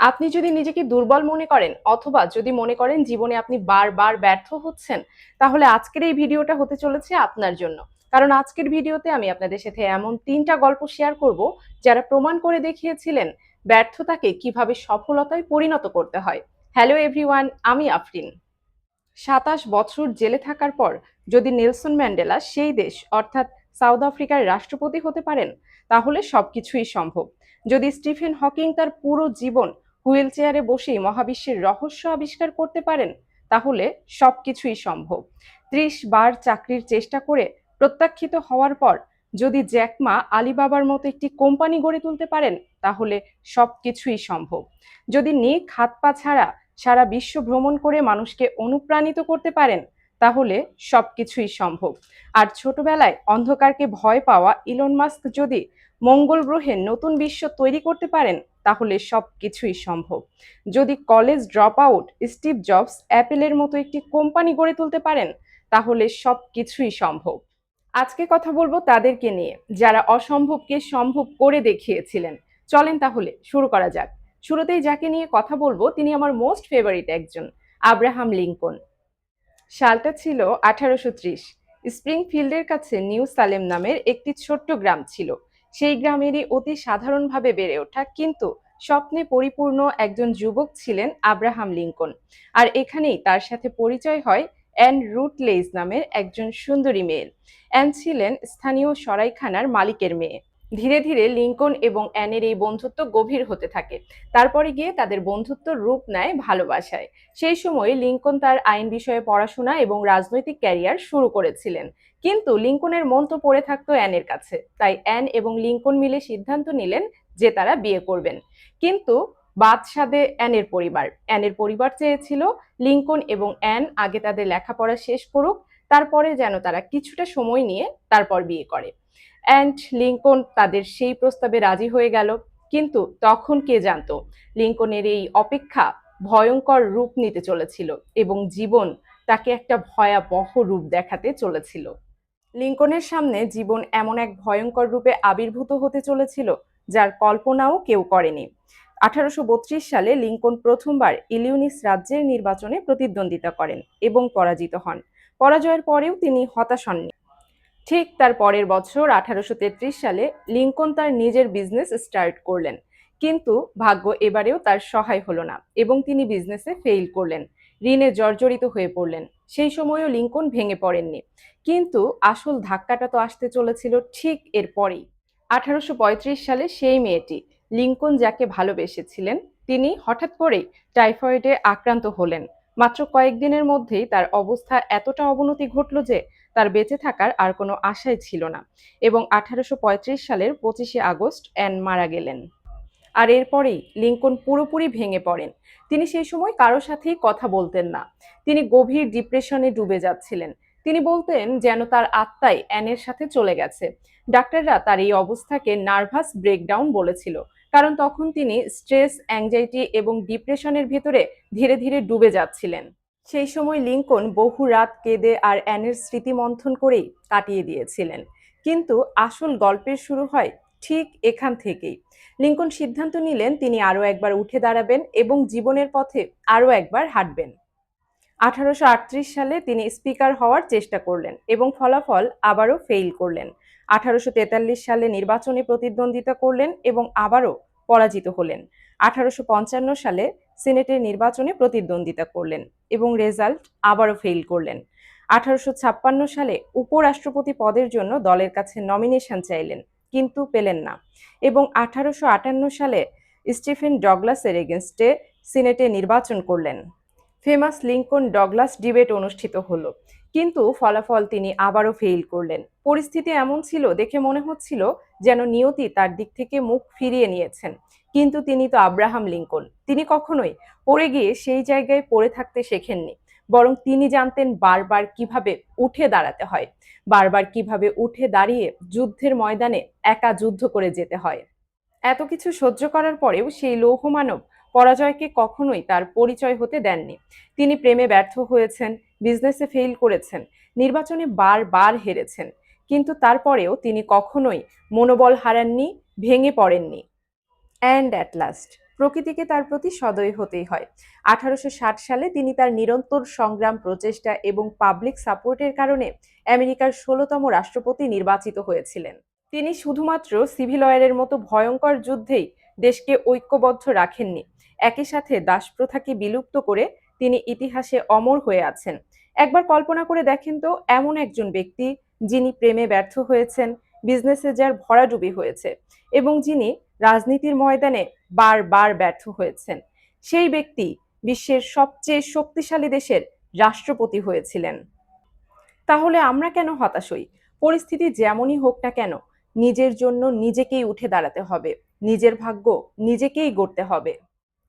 আপনি যদি নিজেকে দুর্বল মনে করেন অথবা যদি মনে করেন জীবনে আপনি বারবার ব্যর্থ হচ্ছেন, তাহলে আজকের এই ভিডিওটা হতে চলেছে আপনার জন্য। কারণ আজকের ভিডিওতে আমি আপনাদের সাথে এমন ৩টা গল্প শেয়ার করব, যারা প্রমাণ করে দেখিয়েছিলেন ব্যর্থতাকে কিভাবে সফলতায় পরিণত করতে হয়। হ্যালো এভরিওয়ান, আমি আফরিন। ২৭ বছর জেলে থাকার পর যদি নেলসন ম্যান্ডেলা সেই দেশ অর্থাৎ সাউথ আফ্রিকার রাষ্ট্রপতি হতে পারেন, তাহলে সবকিছুই সম্ভব। যদি স্টিফেন হকিং তার পুরো জীবন হুইল চেয়ারে বসেই মহাবিশ্বের রহস্য আবিষ্কার করতে পারেন, তাহলে সবকিছুই সম্ভব। ৩০ বার চাকরির চেষ্টা করে প্রত্যাখ্যিত হওয়ার পর যদি জ্যাকমা আলিবাবার মতো একটি কোম্পানি গড়ে তুলতে পারেন, তাহলে সবকিছুই সম্ভব। যদি নিক হাত পা ছাড়া সারা বিশ্ব ভ্রমণ করে মানুষকে অনুপ্রাণিত করতে পারেন, তাহলে সবকিছুই সম্ভব। আর ছোটবেলায় অন্ধকারকে ভয় পাওয়া ইলন মাস্ক যদি মঙ্গল গ্রহে নতুন বিশ্ব তৈরি করতে পারেন, তাহলে সবকিছুই সম্ভব। যদি college drop out Steve Jobs অ্যাপেলের মতো একটি কোম্পানি গড়ে তুলতে পারেন, তাহলে সবকিছুই সম্ভব। আজকে কথা বলবো তাদেরকে নিয়ে যারা অসম্ভবকে সম্ভব করে দেখিয়েছিলেন। চলেন তাহলে শুরু করা যাক। শুরুতেই যাকে নিয়ে কথা বলবো তিনি আমার মোস্ট ফেভারিট একজন, আব্রাহাম লিঙ্কন। সালটা ছিল 1830। স্প্রিংফিল্ডের কাছে নিউ সালেম নামের একটি ছোট্ট গ্রাম ছিল। সেই গ্রামেরই অতি সাধারণভাবে বেড়ে ওঠা কিন্তু স্বপ্নে পরিপূর্ণ একজন যুবক ছিলেন আব্রাহাম লিঙ্কন। আর এখানেই তার সাথে পরিচয় হয় অ্যান রুটলেজ নামের একজন সুন্দরী মেয়ের। অ্যান ছিলেন স্থানীয় সরাইখানার মালিকের মেয়ে। ধীরে ধীরে লিঙ্কন এবং অ্যানের এই বন্ধুত্ব গভীর হতে থাকে। তারপরে গিয়ে তাদের বন্ধুত্ব রূপ নেয় ভালোবাসায়। সেই সময় লিঙ্কন তার আইন বিষয়ে পড়াশোনা এবং রাজনৈতিক ক্যারিয়ার শুরু করেছিলেন। কিন্তু লিঙ্কনের মন তো পড়ে থাকতো অ্যানের কাছে, তাই অ্যান এবং লিঙ্কন মিলে সিদ্ধান্ত নিলেন যে তারা বিয়ে করবেন। কিন্তু বাদ সাধে অ্যানের পরিবার চেয়েছিল লিঙ্কন এবং অ্যান আগে তাদের লেখাপড়া শেষ করুক, তারপরে যেন তারা কিছুটা সময় নিয়ে তারপর বিয়ে করে। অ্যান্ড লিঙ্কন তাদের সেই প্রস্তাবে রাজি হয়ে গেল। কিন্তু তখন কে জানতো লিঙ্কনের এই অপেক্ষা ভয়ঙ্কর রূপ নিতে চলেছিল এবং জীবন তাকে একটা ভয়াবহ রূপ দেখাতে চলেছিল। লিঙ্কনের সামনে জীবন এমন এক ভয়ঙ্কর রূপে আবির্ভূত হতে চলেছিল যার কল্পনাও কেউ করেনি। 1832 সালে লিঙ্কন প্রথমবার ইলিনয়েস রাজ্যের নির্বাচনে প্রতিদ্বন্দ্বিতা করেন এবং পরাজিত হন। পরাজয়ের পরেও তিনি হতাশ হননি। ঠিক তার পরের বছর 1833 সালে লিঙ্কন তার নিজের বিজনেস স্টার্ট করলেন। কিন্তু ভাগ্য এবারেও তার সহায় হলো না এবং তিনি বিজনেসে ফেইল করলেন। ঋণে জর্জরিত হয়ে পড়লেন। সেই সময়ও লিঙ্কন ভেঙে পড়েননি। কিন্তু আসল ধাক্কাটা তো আসতে চলেছিল ঠিক এর পরেই। 1835 সালে সেই মেয়েটি লিঙ্কন যাকে ভালোবেসেছিলেন, তিনি হঠাৎ করেই টাইফয়েডে আক্রান্ত হলেন। মাত্র কয়েকদিনের মধ্যেই তার অবস্থা এতটা অবনতি ঘটল যে তার বেঁচে থাকার আর কোনো আশাই ছিল না এবং 1835 সালের 25শে আগস্ট অ্যান মারা গেলেন। আর এরপরেই লিঙ্কন পুরোপুরি ভেঙে পড়েন। তিনি সেই সময় কারো সাথেই কথা বলতেন না। তিনি গভীর ডিপ্রেশনে ডুবে যাচ্ছিলেন। তিনি বলতেন যেন তার আত্মাই অ্যানের সাথে চলে গেছে। ডাক্তাররা তার এই অবস্থাকে নার্ভাস ব্রেকডাউন বলেছিল, কারণ তখন তিনি স্ট্রেস, অ্যাংজাইটি এবং ডিপ্রেশনের ভেতরে ধীরে ধীরে ডুবে যাচ্ছিলেন। সেই সময় লিঙ্কন বহু রাত কেঁদে আর অ্যানের স্মৃতি মন্থন করেই কাটিয়ে দিয়েছিলেন। কিন্তু আসল গল্পের শুরু হয় ঠিক এখান থেকেই। লিঙ্কন সিদ্ধান্ত নিলেন তিনি আরও একবার উঠে দাঁড়াবেন এবং জীবনের পথে আরও একবার হাঁটবেন। 1838 সালে তিনি স্পিকার হওয়ার চেষ্টা করলেন এবং ফলাফল আবারও ফেইল করলেন। 1843 সালে নির্বাচনে প্রতিদ্বন্দ্বিতা করলেন এবং আবারও পরাজিত হলেন। 1855 সালে সিনেটের নির্বাচনে প্রতিদ্বন্দ্বিতা করলেন এবং রেজাল্ট আবারও ফেইল করলেন। 1856 সালে উপরাষ্ট্রপতি পদের জন্য দলের কাছে নমিনেশন চাইলেন, কিন্তু পেলেন না এবং 1858 সালে স্টিফেন ডগলাসের এগেনস্টে সিনেটে নির্বাচন করলেন। ফেমাস লিঙ্কন ডগলাস ডিবেট অনুষ্ঠিত হলো, কিন্তু ফলাফল তিনি আবারও ফেইল করলেন। পরিস্থিতি এমন ছিল দেখে মনে হচ্ছিল যেন নিয়তি তার দিক থেকে মুখ ফিরিয়ে নিয়েছেন। কিন্তু তিনি তো আব্রাহাম লিঙ্কন, তিনি কখনোই পড়ে গিয়ে সেই জায়গায় পড়ে থাকতে শেখেননি, বরং তিনি জানতেন বারবার কিভাবে উঠে দাঁড়াতে হয়, বারবার কিভাবে উঠে দাঁড়িয়ে যুদ্ধের ময়দানে একা যুদ্ধ করে যেতে হয়। এত কিছু সহ্য করার পরেও সেই লৌহমানব পরাজয়কে কখনোই তার পরিচয় হতে দেননি। তিনি প্রেমে ব্যর্থ হয়েছেন, বিজনেসে ফেইল করেছেন, নির্বাচনে বারবার হেরেছেন, কিন্তু তারপরেও তিনি কখনোই মনোবল হারাননি, ভেঙে পড়েননি। অ্যান্ড অ্যাট লাস্ট প্রকৃতিকে তার প্রতি সদয় হতেই হয়। 1860 সালে তিনি তার নিরন্তর সংগ্রাম, প্রচেষ্টা এবং পাবলিক সাপোর্টের কারণে আমেরিকার 16তম রাষ্ট্রপতি নির্বাচিত হয়েছিলেন। তিনি শুধুমাত্র সিভিল ওয়ারের মতো ভয়ঙ্কর যুদ্ধেই দেশকে ঐক্যবদ্ধ রাখেননি, একই সাথে দাসপ্রথাকে বিলুপ্ত করে তিনি ইতিহাসে অমর হয়ে আছেন। একবার কল্পনা করে দেখেন তো, এমন একজন ব্যক্তি যিনি প্রেমে ব্যর্থ হয়েছেন, বিজনেসে যার ভরাডুবি হয়েছে এবং যিনি রাজনীতির ময়দানে বারবার ব্যর্থ হয়েছেন, সেই ব্যক্তি বিশ্বের সবচেয়ে শক্তিশালী দেশের রাষ্ট্রপতি হয়েছিলেন। তাহলে আমরা কেন হতাশ হই? পরিস্থিতি যেমনই হোক না কেন, নিজের জন্য নিজেকেই উঠে দাঁড়াতে হবে, নিজের ভাগ্য নিজেকেই গড়তে হবে।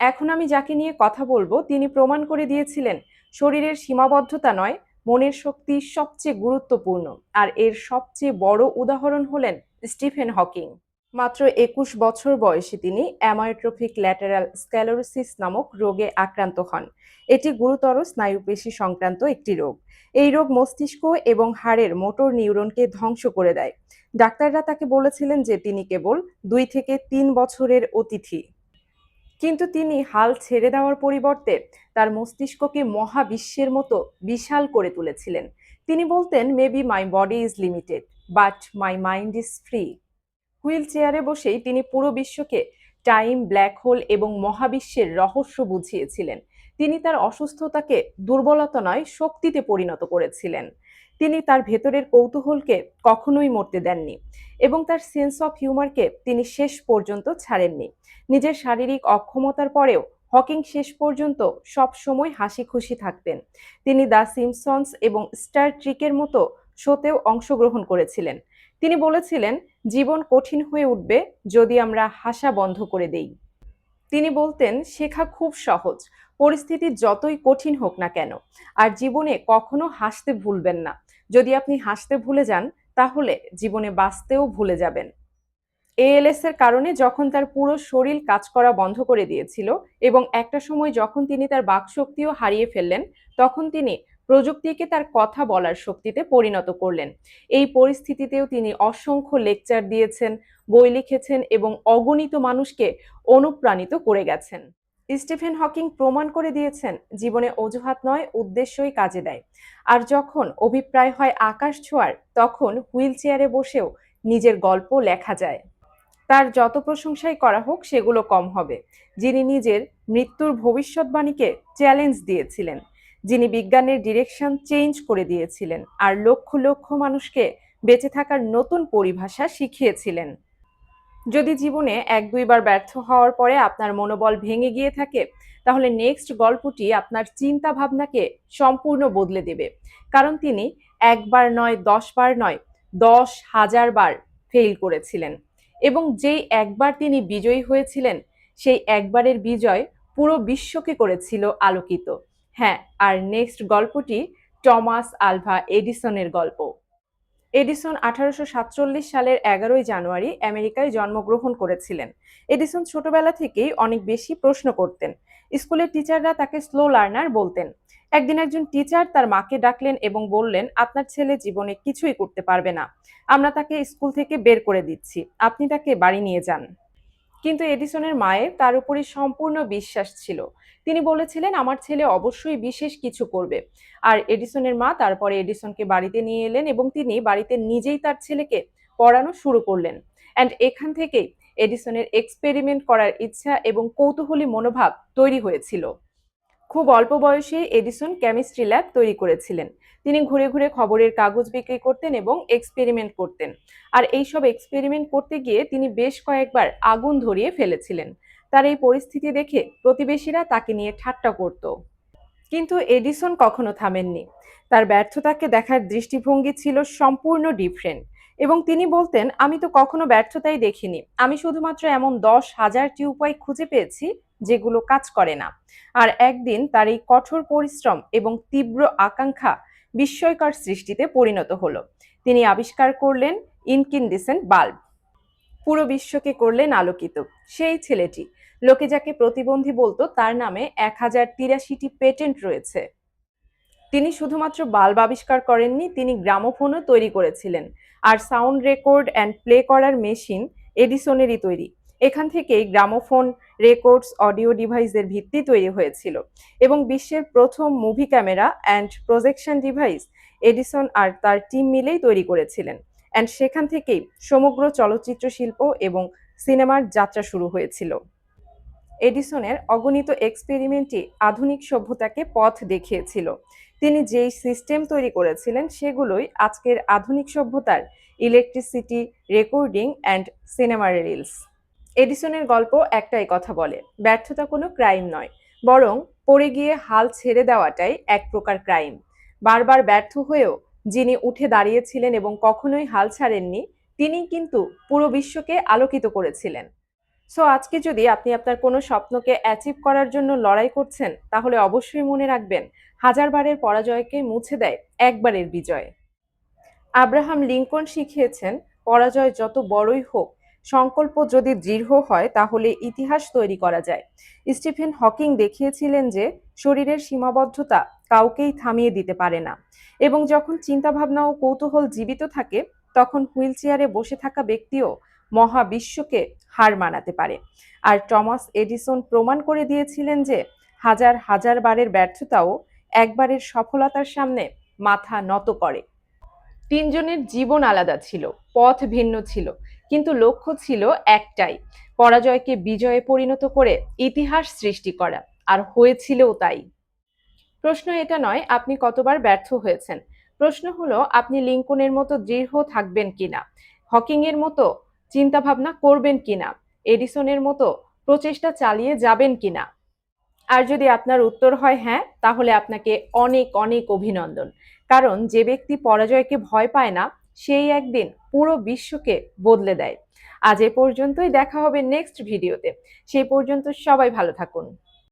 এখন আমি যাকে নিয়ে কথা বলবো তিনি প্রমাণ করে দিয়েছিলেন শরীরের সীমাবদ্ধতা নয়, মনের শক্তি সবচেয়ে গুরুত্বপূর্ণ। আর এর সবচেয়ে বড় উদাহরণ হলেন স্টিফেন হকিং। মাত্র 21 বছর বয়সে তিনি অ্যামায়োট্রফিক ল্যাটেরাল স্ক্লেরোসিস নামক রোগে আক্রান্ত হন। এটি গুরুতর স্নায়ুপেশি সংক্রান্ত একটি রোগ। এই রোগ মস্তিষ্ক এবং হাড়ের মোটর নিউরনকে ধ্বংস করে দেয়। ডাক্তাররা তাকে বলেছিলেন যে তিনি কেবল 2 থেকে 3 বছরের অতিথি। কিন্তু তিনি হাল ছেড়ে দেওয়ার পরিবর্তে তার মস্তিষ্ককে মহাবিশ্বের মতো বিশাল করে তুলেছিলেন। তিনি বলতেন, maybe my body is limited, but my mind is free. Wheel চেয়ারে বসেই তিনি পুরো বিশ্বকে টাইম, ব্ল্যাক হোল এবং মহাবিশ্বের রহস্য বুঝিয়েছিলেন। তিনি তার অসুস্থতাকে দুর্বলতা নয়, শক্তিতে পরিণত করেছিলেন। তিনি তার ভেতরের কৌতূহলকে কখনোই মরতে দেননি এবং তার সেন্স অফ হিউমারকে তিনি শেষ পর্যন্ত ছাড়েননি। নিজের শারীরিক অক্ষমতার পরেও হকিং শেষ পর্যন্ত সব সময় হাসি খুশি থাকতেন। তিনি দ্য সিম্পসনস এবং স্টার ট্রেকের মতো শোতেও অংশগ্রহণ করেছিলেন। তিনি বলেছিলেন, জীবন কঠিন হয়ে উঠবে যদি আমরা হাসা বন্ধ করে দেই। তিনি বলতেন, শেখা খুব সহজ, পরিস্থিতি যতই কঠিন হোক না কেন। আর জীবনে কখনো হাসতে ভুলবেন না। যদি আপনি হাসতে ভুলে যান, তাহলে জীবনে বাঁচতেও ভুলে যাবেন। এএলএস এর কারণে যখন তার পুরো শরীর কাজ করা বন্ধ করে দিয়েছিল এবং একটা সময় যখন তিনি তার বাকশক্তিও হারিয়ে ফেললেন, তখন তিনি প্রযুক্তিকে তার কথা বলার শক্তিতে পরিণত করলেন। এই পরিস্থিতিতেও তিনি অসংখ্য লেকচার দিয়েছেন, বই লিখেছেন এবং অগণিত মানুষকে অনুপ্রাণিত করে গেছেন। স্টিফেন হকিং প্রমাণ করে দিয়েছেন, জীবনে অজুহাত নয়, উদ্দেশ্যই কাজে দেয়। আর যখন অভিপ্রায় হয় আকাশ ছোঁয়ার, তখন হুইল চেয়ারে বসেও নিজের গল্প লেখা যায়। তার যত প্রশংসাই করা হোক সেগুলো কম হবে। যিনি নিজের মৃত্যুর ভবিষ্যৎবাণীকে চ্যালেঞ্জ দিয়েছিলেন, যিনি বিজ্ঞানের ডিরেকশন চেঞ্জ করে দিয়েছিলেন আর লক্ষ লক্ষ মানুষকে বেঁচে থাকার নতুন পরিভাষা শিখিয়েছিলেন। যদি জীবনে 1-2 বার ব্যর্থ হওয়ার পরে আপনার মনোবল ভেঙে গিয়ে থাকে, তাহলে নেক্সট গল্পটি আপনার চিন্তা ভাবনাকে সম্পূর্ণ বদলে দেবে। কারণ তিনি 1 বার নয়, 10 বার নয়, 10,000 বার ফেইল করেছিলেন এবং যেই একবার তিনি বিজয়ী হয়েছিলেন, সেই একবারের বিজয় পুরো বিশ্বকে করেছিল আলোকিত। হ্যাঁ, আর নেক্সট গল্পটি টমাস আলভা এডিসনের গল্প। এডিসন 1847 সালের 11 জানুয়ারি আমেরিকায় জন্মগ্রহণ করেছিলেন। এডিসন ছোটবেলা থেকেই অনেক বেশি প্রশ্ন করতেন। স্কুলের টিচাররা তাকে স্লো লার্নার বলতেন। একদিন একজন টিচার তার মাকে ডাকলেন এবং বললেন, আপনার ছেলে জীবনে কিছুই করতে পারবে না, আমরা তাকে স্কুল থেকে বের করে দিচ্ছি, আপনি তাকে বাড়ি নিয়ে যান। কিন্তু এডিসনের মায়ের তার উপরই সম্পূর্ণ বিশ্বাস ছিল। তিনি বলেছিলেন, আমার ছেলে অবশ্যই বিশেষ কিছু করবে। আর এডিসনের মা তারপরে এডিসনকে বাড়িতে নিয়ে এলেন এবং তিনি বাড়িতে নিজেই তার ছেলেকে পড়ানো শুরু করলেন। অ্যান্ড এখান থেকেই এডিসনের এক্সপেরিমেন্ট করার ইচ্ছা এবং কৌতূহলী মনোভাব তৈরি হয়েছিল। খুব অল্প বয়সেই এডিসন কেমিস্ট্রি ল্যাব তৈরি করেছিলেন। তিনি ঘুরে ঘুরে খবরের কাগজ বিক্রি করতেন এবং এক্সপেরিমেন্ট করতেন। আর এইসব এক্সপেরিমেন্ট করতে গিয়ে তিনি বেশ কয়েকবার আগুন ধরিয়ে ফেলেছিলেন। তার এই পরিস্থিতি দেখে প্রতিবেশীরা তাকে নিয়ে ঠাট্টা করত। কিন্তু এডিসন কখনো থামেননি। তার ব্যর্থতাকে দেখার দৃষ্টিভঙ্গি ছিল সম্পূর্ণ ডিফারেন্ট এবং তিনি বলতেন, আমি তো কখনো ব্যর্থতাই দেখিনি, আমি শুধুমাত্র এমন 10,000টি উপায় খুঁজে পেয়েছি যেগুলো কাজ করে না। আর একদিন তার এই কঠোর পরিশ্রম এবং তীব্র আকাঙ্ক্ষা বিস্ময়কর সৃষ্টিতে পরিণত হলো। তিনি আবিষ্কার করলেন ইনকিনডেসেন্ট বাল্ব। পুরো বিশ্বকে করলেন আলোকিত। সেই ছেলেটি, লোকে যাকে প্রতিবন্ধী বলতো, তার নামে 1083টি পেটেন্ট রয়েছে। তিনি শুধুমাত্র বাল্ব আবিষ্কার করেননি, তিনি গ্রামোফোনও তৈরি করেছিলেন। আর সাউন্ড রেকর্ড অ্যান্ড প্লে করার মেশিন এডিসনেরই তৈরি। এখান থেকেই গ্রামোফোন, রেকর্ডস, অডিও ডিভাইসের ভিত্তি তৈরি হয়েছিল এবং বিশ্বের প্রথম movie camera and projection device Edison আর তার টিম মিলেই তৈরি করেছিলেন। অ্যান্ড সেখান থেকেই সমগ্র চলচ্চিত্র শিল্প এবং সিনেমার যাত্রা শুরু হয়েছিল। এডিসনের অগণিত এক্সপেরিমেন্টই আধুনিক সভ্যতাকে পথ দেখিয়েছিল। তিনি যেই সিস্টেম তৈরি করেছিলেন সেগুলোই আজকের আধুনিক সভ্যতার ইলেকট্রিসিটি, রেকর্ডিং অ্যান্ড সিনেমার রিলস। এডিসনের গল্প একটাই কথা বলে, ব্যর্থতা কোনো ক্রাইম নয়, বরং পড়ে গিয়ে হাল ছেড়ে দেওয়াটাই এক প্রকার ক্রাইম। বারবার ব্যর্থ হয়েও যিনি উঠে দাঁড়িয়েছিলেন এবং কখনোই হাল ছাড়েননি, তিনি কিন্তু পুরো বিশ্বকে আলোকিত করেছিলেন। সো আজকে যদি আপনি আপনার কোনো স্বপ্নকে অ্যাচিভ করার জন্য লড়াই করছেন, তাহলে অবশ্যই মনে রাখবেন, হাজারবারের পরাজয়কে মুছে দেয় একবারের বিজয়। আব্রাহাম লিঙ্কন শিখিয়েছেন, পরাজয় যত বড়ই হোক, সংকল্প যদি দৃঢ় হয় তাহলে ইতিহাস তৈরি করা যায়। স্টিফেন হকিং দেখিয়েছিলেন যে শরীরের সীমাবদ্ধতা কাউকেই থামিয়ে দিতে পারে না, এবং যখন চিন্তাভাবনা ও কৌতূহল জীবিত থাকে তখন হুইল চেয়ারে বসে থাকা ব্যক্তিও মহাবিশ্বকে হার মানাতে পারে। আর টমাস এডিসন প্রমাণ করে দিয়েছিলেন যে হাজার হাজার বারের ব্যর্থতাও একবারের সফলতার সামনে মাথা নত করে। তিনজনের জীবন আলাদা ছিল, পথ ভিন্ন ছিল, কিন্তু লক্ষ্য ছিল একটাই, পরাজয়কে বিজয়ে পরিণত করে ইতিহাস সৃষ্টি করা। আর হয়েছিলও তাই। প্রশ্ন এটা নয় আপনি কতবার ব্যর্থ হয়েছেন, প্রশ্ন হলো আপনি লিঙ্কনের মতো দৃঢ় থাকবেন কিনা, হকিং এর মতো চিন্তা ভাবনা করবেন কিনা, এডিসনের মতো প্রচেষ্টা চালিয়ে যাবেন কিনা। আর যদি আপনার উত্তর হয় হ্যাঁ, তাহলে আপনাকে অনেক অনেক অভিনন্দন। কারণ যে ব্যক্তি পরাজয়কে ভয় পায় না, সেই একদিন পুরো বিশ্বকে বদলে দেয়। আজ এ পর্যন্তই, দেখা হবে নেক্সট ভিডিওতে। সেই পর্যন্ত সবাই ভালো থাকুন।